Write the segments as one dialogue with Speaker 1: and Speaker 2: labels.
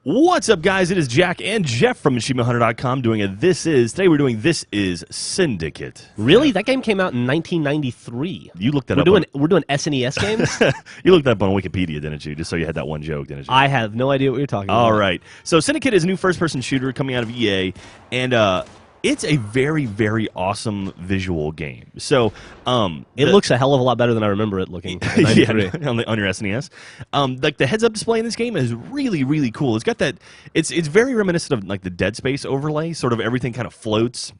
Speaker 1: What's up, guys? It is Jack and Jeff from AchievementHunter.com doing a Today we're doing This Is Syndicate.
Speaker 2: Really? That game came out in 1993.
Speaker 1: You looked that
Speaker 2: we're
Speaker 1: up.
Speaker 2: We're doing SNES games?
Speaker 1: You looked that up on Wikipedia, didn't you? Just so you had that one joke, didn't you?
Speaker 2: I have no idea what you're talking about.
Speaker 1: All right. So Syndicate is a new first-person shooter coming out of EA, and it's a very, very awesome visual game. So
Speaker 2: it looks a hell of a lot better than I remember it looking.
Speaker 1: yeah, on your SNES. Like the heads-up display in this game is really, really cool. It's got that. It's very reminiscent of like the Dead Space overlay. Sort of everything kind of floats,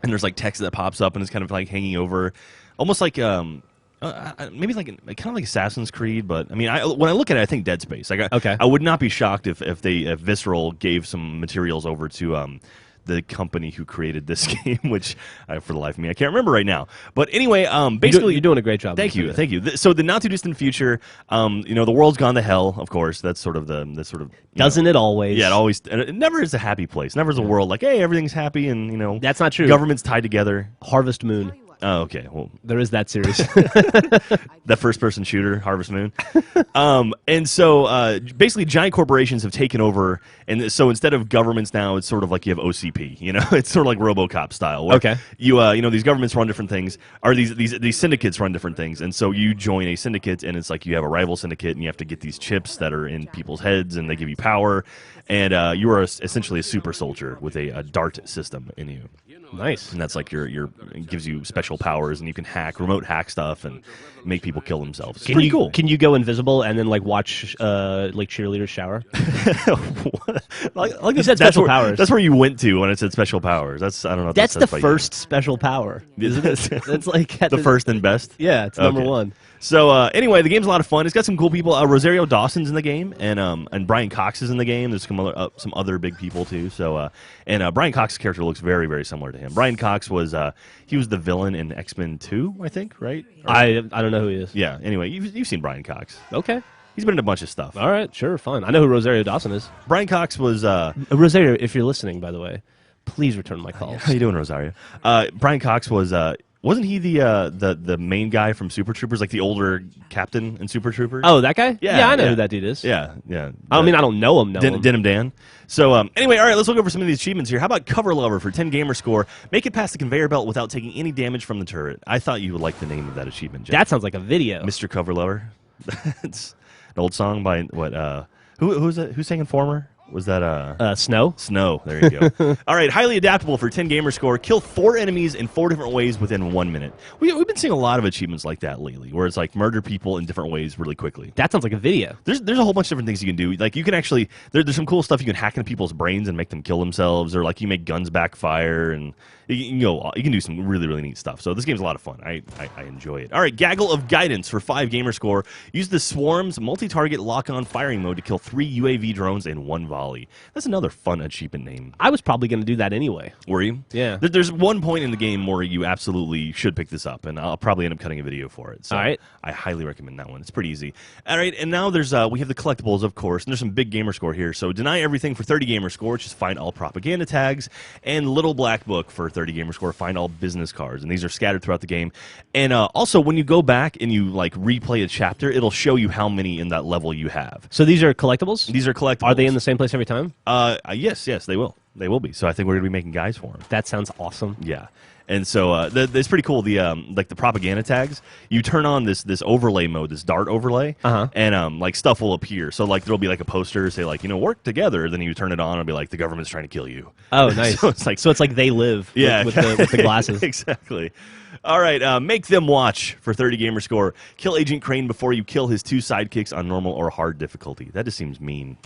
Speaker 1: and there's like text that pops up and it's kind of like hanging over, almost like maybe like kind of like Assassin's Creed. But I mean, when I look at it, I think Dead Space. Like, I would not be shocked if Visceral gave some materials over to the company who created this game, which for the life of me I can't remember right now. But anyway, basically
Speaker 2: you're doing a great job.
Speaker 1: Thank you. So the not too distant future, the world's gone to hell. Of course, that's sort of
Speaker 2: Doesn't it always?
Speaker 1: Yeah, it always. And it never is a happy place. Never is a world like, hey, everything's happy and
Speaker 2: that's not true.
Speaker 1: Government's tied together.
Speaker 2: Harvest Moon.
Speaker 1: Oh, okay. Well,
Speaker 2: there is that series.
Speaker 1: That first-person shooter, Harvest Moon. And so basically giant corporations have taken over, and so instead of governments now, it's sort of like you have OCP, It's sort of like RoboCop style. Where
Speaker 2: okay.
Speaker 1: These governments run different things, or these syndicates run different things, and so you join a syndicate, and it's like you have a rival syndicate, and you have to get these chips that are in people's heads, and they give you power, and you are essentially a super soldier with a dart system in you.
Speaker 2: Nice.
Speaker 1: And that's like it gives you special powers, and you can remote hack stuff, and make people kill themselves. It's pretty cool.
Speaker 2: Can you go invisible and then watch cheerleaders shower?
Speaker 1: like
Speaker 2: you said special powers.
Speaker 1: That's where you went to when it said special powers. I don't know.
Speaker 2: That's the first special power. Isn't it? That's like
Speaker 1: the first and best.
Speaker 2: Yeah, it's number one.
Speaker 1: So anyway, the game's a lot of fun. It's got some cool people. Rosario Dawson's in the game, and Brian Cox is in the game. There's some other big people too. So and Brian Cox's character looks very, very similar to him. Brian Cox was he was the villain in X-Men 2, I think, right?
Speaker 2: I don't know who he is.
Speaker 1: Yeah. Anyway, you've seen Brian Cox.
Speaker 2: Okay.
Speaker 1: He's been in a bunch of stuff.
Speaker 2: All right, sure, fine. I know who Rosario Dawson is.
Speaker 1: Brian Cox was
Speaker 2: Rosario. If you're listening, by the way, please return my calls.
Speaker 1: How you doing, Rosario? Brian Cox was. Wasn't he the main guy from Super Troopers, like the older captain in Super Troopers?
Speaker 2: Oh, that guy?
Speaker 1: Yeah,
Speaker 2: I know who that dude is.
Speaker 1: Yeah.
Speaker 2: I don't know him.
Speaker 1: Denim Dan. So anyway, all right, let's look over some of these achievements here. How about Cover Lover for 10 gamer score? Make it past the conveyor belt without taking any damage from the turret. I thought you would like the name of that achievement, Jeff.
Speaker 2: That sounds like a video.
Speaker 1: Mr. Cover Lover. It's an old song by what? Who's sang Informer? Was that
Speaker 2: Snow?
Speaker 1: Snow. There you go. All right, highly adaptable for 10 gamer score. Kill 4 enemies in 4 different ways within 1 minute. We've been seeing a lot of achievements like that lately, where it's like murder people in different ways really quickly.
Speaker 2: That sounds like a video.
Speaker 1: There's a whole bunch of different things you can do. Like you can actually there's some cool stuff you can hack into people's brains and make them kill themselves, or like you make guns backfire, and you can do some really, really neat stuff. So this game's a lot of fun. I enjoy it. All right, Gaggle of Guidance for 5 gamer score. Use the Swarm's multi-target lock-on firing mode to kill 3 UAV drones in 1 volley. That's another fun achievement name.
Speaker 2: I was probably going to do that anyway.
Speaker 1: Were you?
Speaker 2: Yeah.
Speaker 1: There's one point in the game where you absolutely should pick this up, and I'll probably end up cutting a video for it. So
Speaker 2: all right.
Speaker 1: I highly recommend that one. It's pretty easy. All right, and now there's we have the collectibles, of course, and there's some big gamer score here. So Deny Everything for 30 gamer score, which is find all propaganda tags, and Little Black Book for 30 gamer score, find all business cards, and these are scattered throughout the game. And also, when you go back and you replay a chapter, it'll show you how many in that level you have.
Speaker 2: So these are collectibles?
Speaker 1: These are collectibles.
Speaker 2: Are they in the same place every time?
Speaker 1: Yes, they will. They will be. So I think we're going to be making guides for them.
Speaker 2: That sounds awesome.
Speaker 1: Yeah. And so it's pretty cool. The the propaganda tags, you turn on this overlay mode, this dart overlay, and stuff will appear. So there'll be a poster say work together. Then you turn it on and it'll be the government's trying to kill you.
Speaker 2: Oh, nice.
Speaker 1: So it's like
Speaker 2: they live.
Speaker 1: Yeah,
Speaker 2: with the glasses.
Speaker 1: Exactly. All right, make them watch for 30 gamer score. Kill Agent Crane before you kill his 2 sidekicks on normal or hard difficulty. That just seems mean.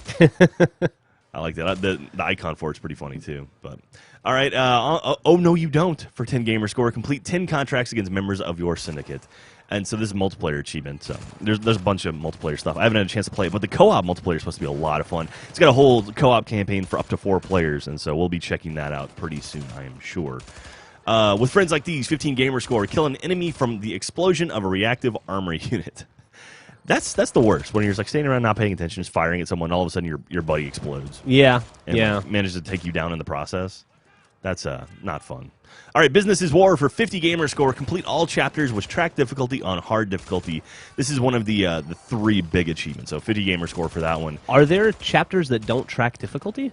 Speaker 1: I like that. The icon for it's pretty funny too. But all right, oh no, you don't for 10 gamer score. Complete 10 contracts against members of your syndicate. And so this is a multiplayer achievement. So there's a bunch of multiplayer stuff. I haven't had a chance to play it, but the co-op multiplayer is supposed to be a lot of fun. It's got a whole co-op campaign for up to 4 players, and so we'll be checking that out pretty soon, I am sure. With friends like these, 15 gamer score. Kill an enemy from the explosion of a reactive armor unit. That's the worst, when you're standing around not paying attention, just firing at someone, and all of a sudden your buddy explodes.
Speaker 2: Yeah,
Speaker 1: and manages to take you down in the process. That's not fun. All right, Business is War for 50 gamer score. Complete all chapters with track difficulty on hard difficulty. This is one of the 3 big achievements, so 50 gamer score for that one.
Speaker 2: Are there chapters that don't track difficulty?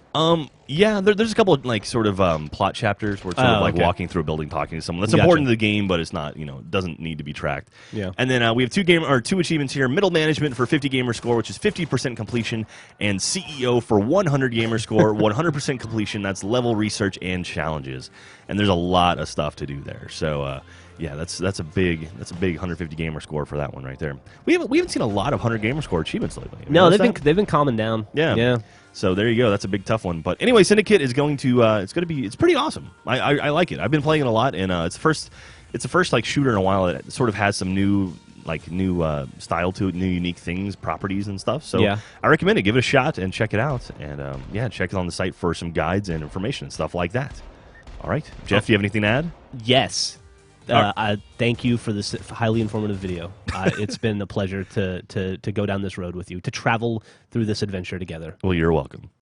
Speaker 1: Yeah, there's a couple of like sort of plot chapters where it's sort of like walking through a building, talking to someone. That's important to the game, but it's not, doesn't need to be tracked.
Speaker 2: Yeah.
Speaker 1: And then we have 2 achievements here: Middle Management for 50 gamer score, which is 50% completion, and CEO for 100 gamer score, 100% completion. That's level research and challenges, and there's a lot of stuff to do there. So. Yeah, that's a big 150 gamer score for that one right there. We haven't seen a lot of 100 gamer score achievements lately.
Speaker 2: No, they've been calming down.
Speaker 1: Yeah. So there you go. That's a big tough one. But anyway, Syndicate is going to it's pretty awesome. I like it. I've been playing it a lot, and it's the first like shooter in a while that sort of has some new style to it, new unique things, properties and stuff. So
Speaker 2: yeah.
Speaker 1: I recommend it. Give it a shot and check it out. And check it on the site for some guides and information and stuff like that. All right, Jeff, do you have anything to add?
Speaker 2: Yes. I thank you for this highly informative video. It's been a pleasure to go down this road with you, to travel through this adventure together.
Speaker 1: Well, you're welcome.